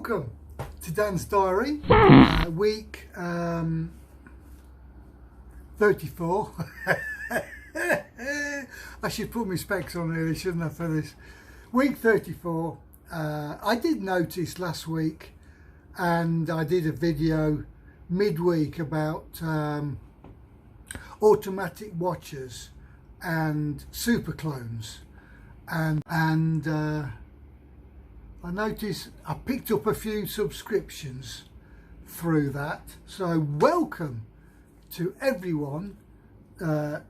Welcome to Dan's Diary, week 34. I should put my specs on really, shouldn't I, for this? Week 34. I did notice last week, and I did a video midweek about automatic watches and super clones, and I noticed I picked up a few subscriptions through that. So welcome to everyone that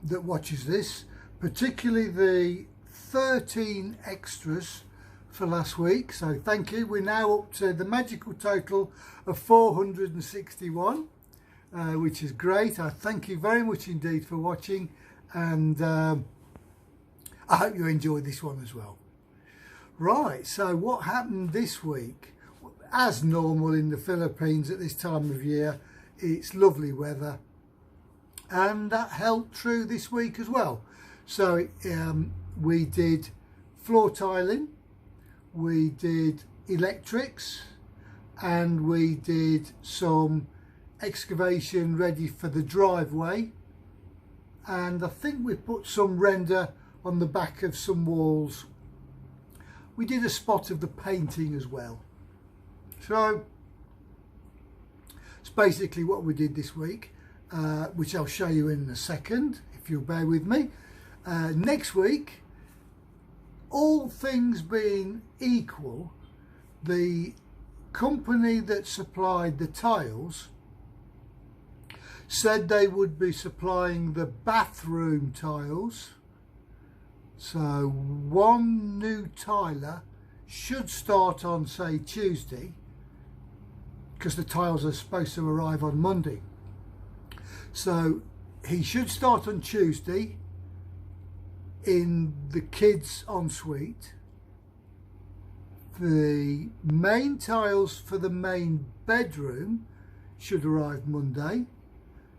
watches this, particularly the 13 extras for last week. So thank you. We're now up to the magical total of 461, which is great. I thank you very much indeed for watching, and I hope you enjoyed this one as well. Right, so what happened this week? As normal in the Philippines at this time of year, it's lovely weather, and that held true this week as well. So we did floor tiling, we did electrics, and we did some excavation ready for the driveway, and I think we put some render on the back of some walls. We did a spot of the painting as well. So it's basically what we did this week, which I'll show you in a second if you'll bear with me. Next week, all things being equal, the company that supplied the tiles said they would be supplying the bathroom tiles. So one new tiler should start on, say, Tuesday, because the tiles are supposed to arrive on Monday. So he should start on Tuesday in the kids' ensuite. The main tiles for the main bedroom should arrive Monday.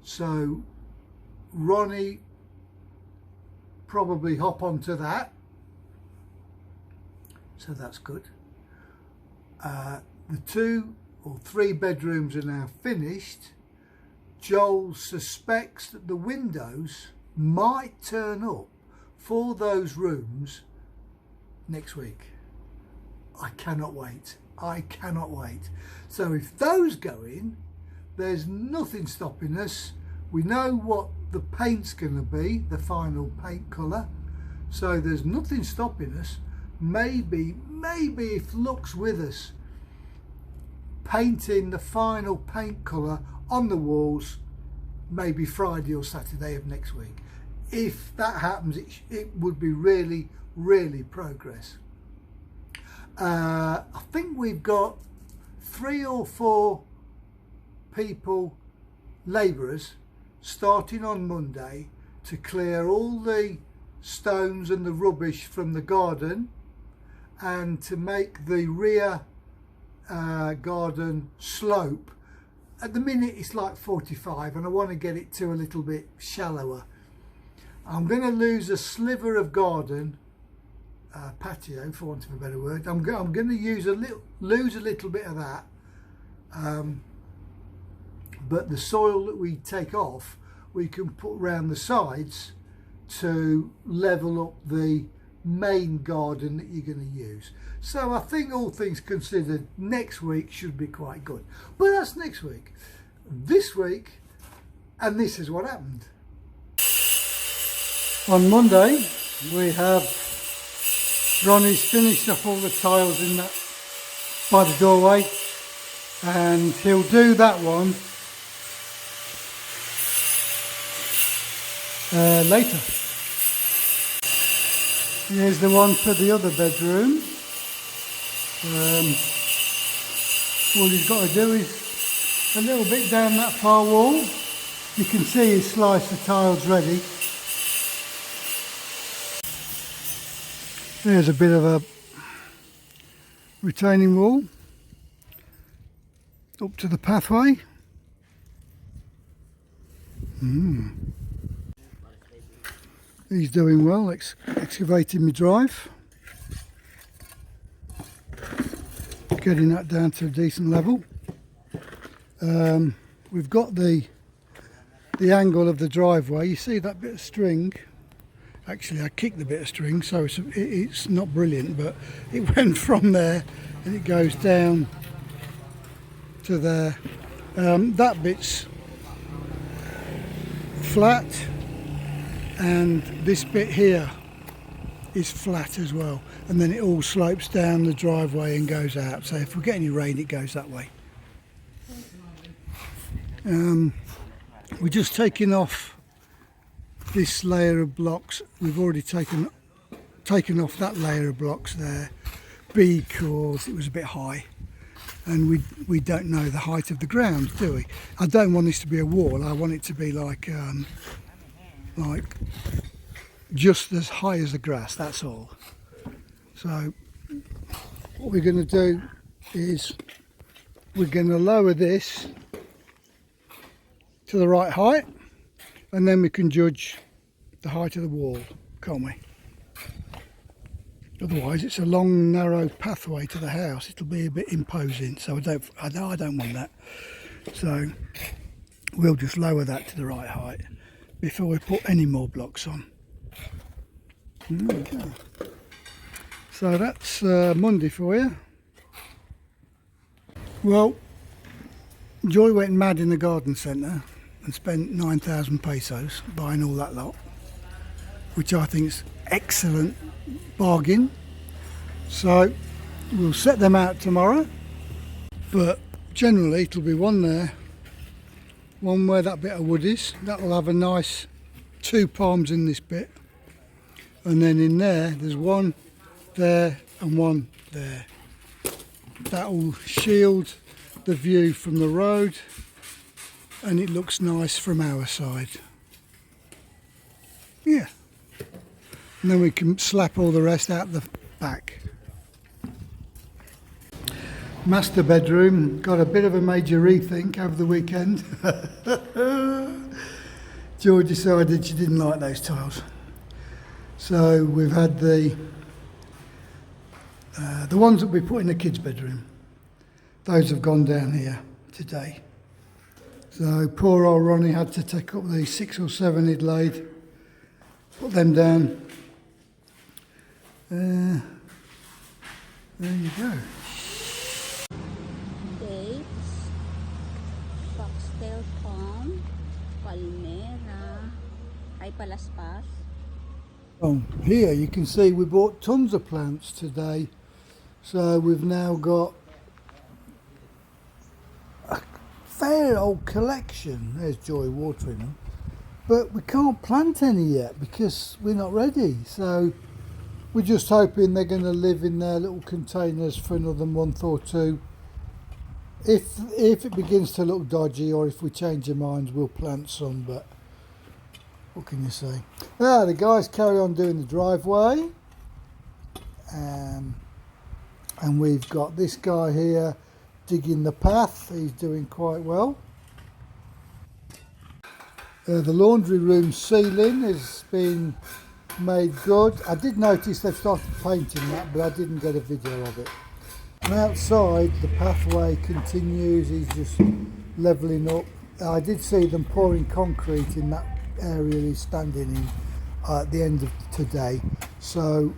So Ronnie probably hop onto that, so that's good. The 2 or 3 bedrooms are now finished. Joel suspects that the windows might turn up for those rooms next week. I cannot wait. I cannot wait. So if those go in, there's nothing stopping us. We know what the paint's going to be, the final paint colour, so there's nothing stopping us. Maybe if luck's with us, painting the final paint colour on the walls maybe Friday or Saturday of next week. If that happens, it would be really progress. I think we've got 3 or 4 people, labourers, starting on Monday to clear all the stones and the rubbish from the garden, and to make the rear garden slope. At the minute it's like 45, and I want to get it to a little bit shallower. I'm going to lose a sliver of garden, patio for want of a better word. I'm going to lose a little bit of that, but the soil that we take off, we can put round the sides to level up the main garden that you're going to use. So I think, all things considered, next week should be quite good. But that's next week. This week, and this is what happened. On Monday, we have Ronnie's finished up all the tiles in that by the doorway, and he'll do that one later. Here's the one for the other bedroom. All he's got to do is a little bit down that far wall. You can see his slice of tiles ready. There's a bit of a retaining wall up to the pathway. He's doing well, excavating my drive. getting that down to a decent level. We've got the angle of the driveway. You see that bit of string? Actually, I kicked the bit of string, so it's not brilliant, but it went from there and it goes down to there. That bit's flat, and this bit here is flat as well, and then it all slopes down the driveway and goes out, so if we get any rain it goes that way. We're just taking off this layer of blocks. We've already taken off that layer of blocks there because it was a bit high, and we don't know the height of the ground, do we? I don't want this to be a wall. I want it to be like just as high as the grass, that's all. So what we're going to do is we're going to lower this to the right height, and then we can judge the height of the wall, can't we? Otherwise it's a long narrow pathway to the house. It'll be a bit imposing, so I don't want that. So we'll just lower that to the right height before we put any more blocks on. There we go. So that's Monday for you. Well, Joy went mad in the garden centre and spent 9,000 pesos buying all that lot, which I think is excellent bargain. So we'll set them out tomorrow, but generally it'll be one there, one where that bit of wood is. That'll have a nice 2 palms in this bit, and then in there's one there and one there. That will shield the view from the road, and it looks nice from our side. Yeah, and then we can slap all the rest out the back. Master bedroom got a bit of a major rethink over the weekend. Joy decided she didn't like those tiles, so we've had the ones that we put in the kids' bedroom. Those have gone down here today. So poor old Ronnie had to take up the 6 or 7 he'd laid, put them down. There you go. Dates, foxtail palm, palmera, ay palaspas. Oh, here you can see we bought tons of plants today. So we've now got a fair old collection. There's Joy watering them. But we can't plant any yet because we're not ready. So we're just hoping they're going to live in their little containers for another month or two. If it begins to look dodgy, or if we change our minds, we'll plant some, but what can you say? The guys carry on doing the driveway. And we've got this guy here digging the path. He's doing quite well. The laundry room ceiling has been made good. I did notice they've started painting that, but I didn't get a video of it. And outside the pathway continues. He's just levelling up. I did see them pouring concrete in that area he's standing in at the end of today, so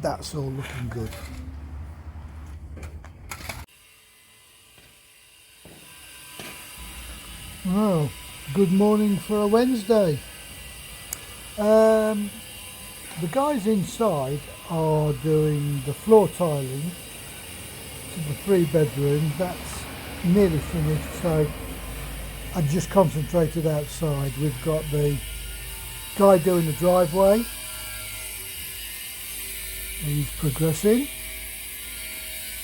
that's all looking good. Well, good morning for a Wednesday. The guys inside are doing the floor tiling to the 3-bedroom. That's nearly finished, so I just concentrated outside. We've got the guy doing the driveway. He's progressing,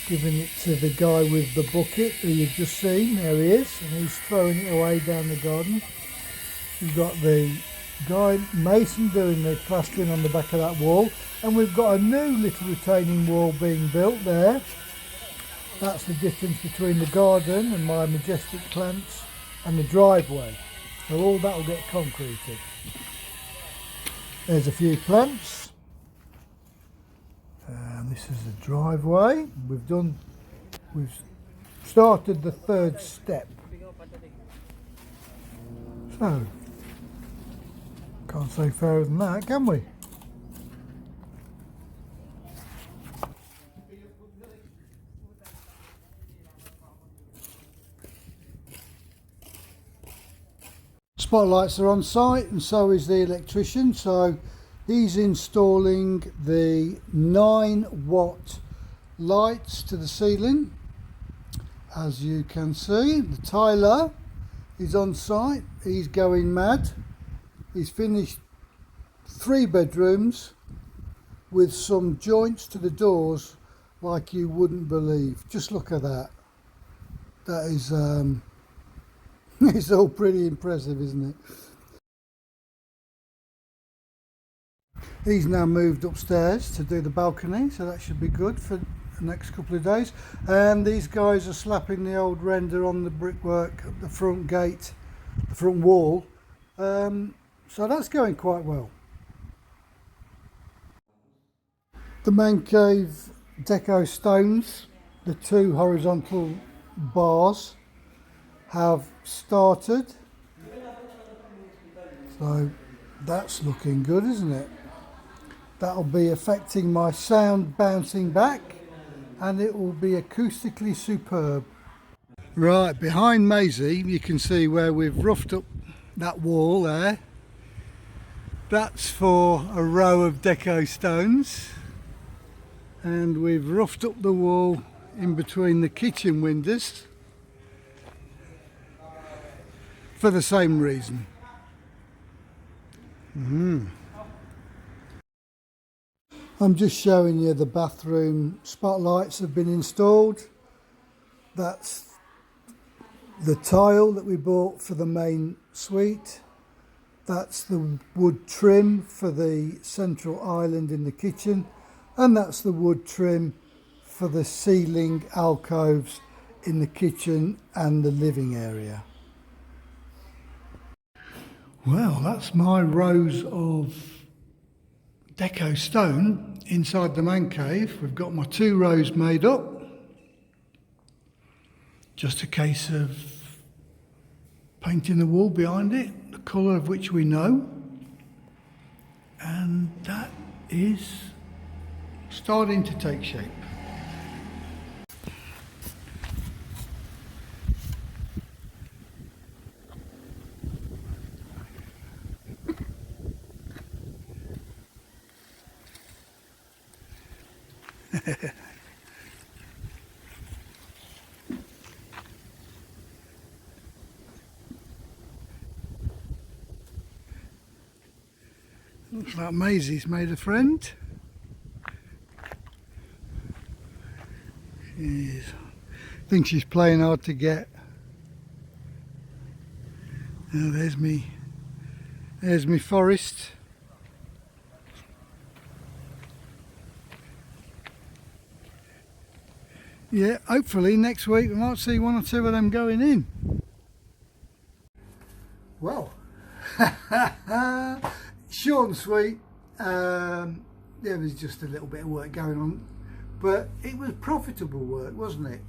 giving it to the guy with the bucket who you've just seen. There he is, and he's throwing it away down the garden. We've got the guy Mason doing the plastering on the back of that wall, and we've got a new little retaining wall being built there. That's the difference between the garden and my majestic plants and the driveway. So all that will get concreted. There's a few plants. This is the driveway. We've done We've started the third step. So, can't say fairer than that, can we? Spotlights are on site and so is the electrician, so he's installing the 9-watt lights to the ceiling. As you can see, the tiler is on site, he's going mad. He's finished 3 bedrooms with some joints to the doors like you wouldn't believe. Just look at that. That is it's all pretty impressive, isn't it? He's now moved upstairs to do the balcony, so that should be good for the next couple of days. And these guys are slapping the old render on the brickwork at the front gate, the front wall. So that's going quite well. The man cave deco stones, the 2 horizontal bars, have started. So that's looking good, isn't it? That'll be affecting my sound bouncing back and it will be acoustically superb. Right, behind Maisie you can see where we've roughed up that wall there. That's for a row of deco stones, and we've roughed up the wall in between the kitchen windows for the same reason. I'm just showing you the bathroom spotlights have been installed. That's the tile that we bought for the main suite. That's the wood trim for the central island in the kitchen, and that's the wood trim for the ceiling alcoves in the kitchen and the living area. Well, that's my rows of deco stone inside the man cave. We've got my 2 rows made up. Just a case of painting the wall behind it, the colour of which we know, and that is starting to take shape. Looks like Maisie's made a friend. I think she's playing hard to get. Now there's me forest. Yeah, hopefully next week we might see 1 or 2 of them going in. Well, short and sweet. There was just a little bit of work going on, but it was profitable work, wasn't it?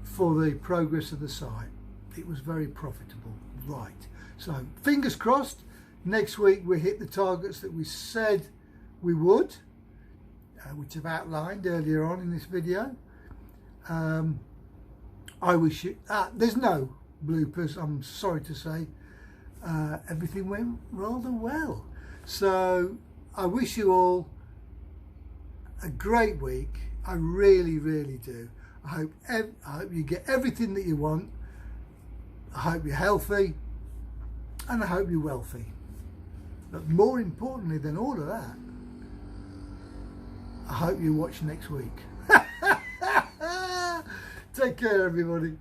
For the progress of the site, it was very profitable. Right, so fingers crossed next week we hit the targets that we said we would, which I've outlined earlier on in this video. I wish you, there's no bloopers, I'm sorry to say. Everything went rather well, so I wish you all a great week. I really do. I hope you get everything that you want. I hope you're healthy, and I hope you're wealthy, but more importantly than all of that, I hope you watch next week. Take care, everybody.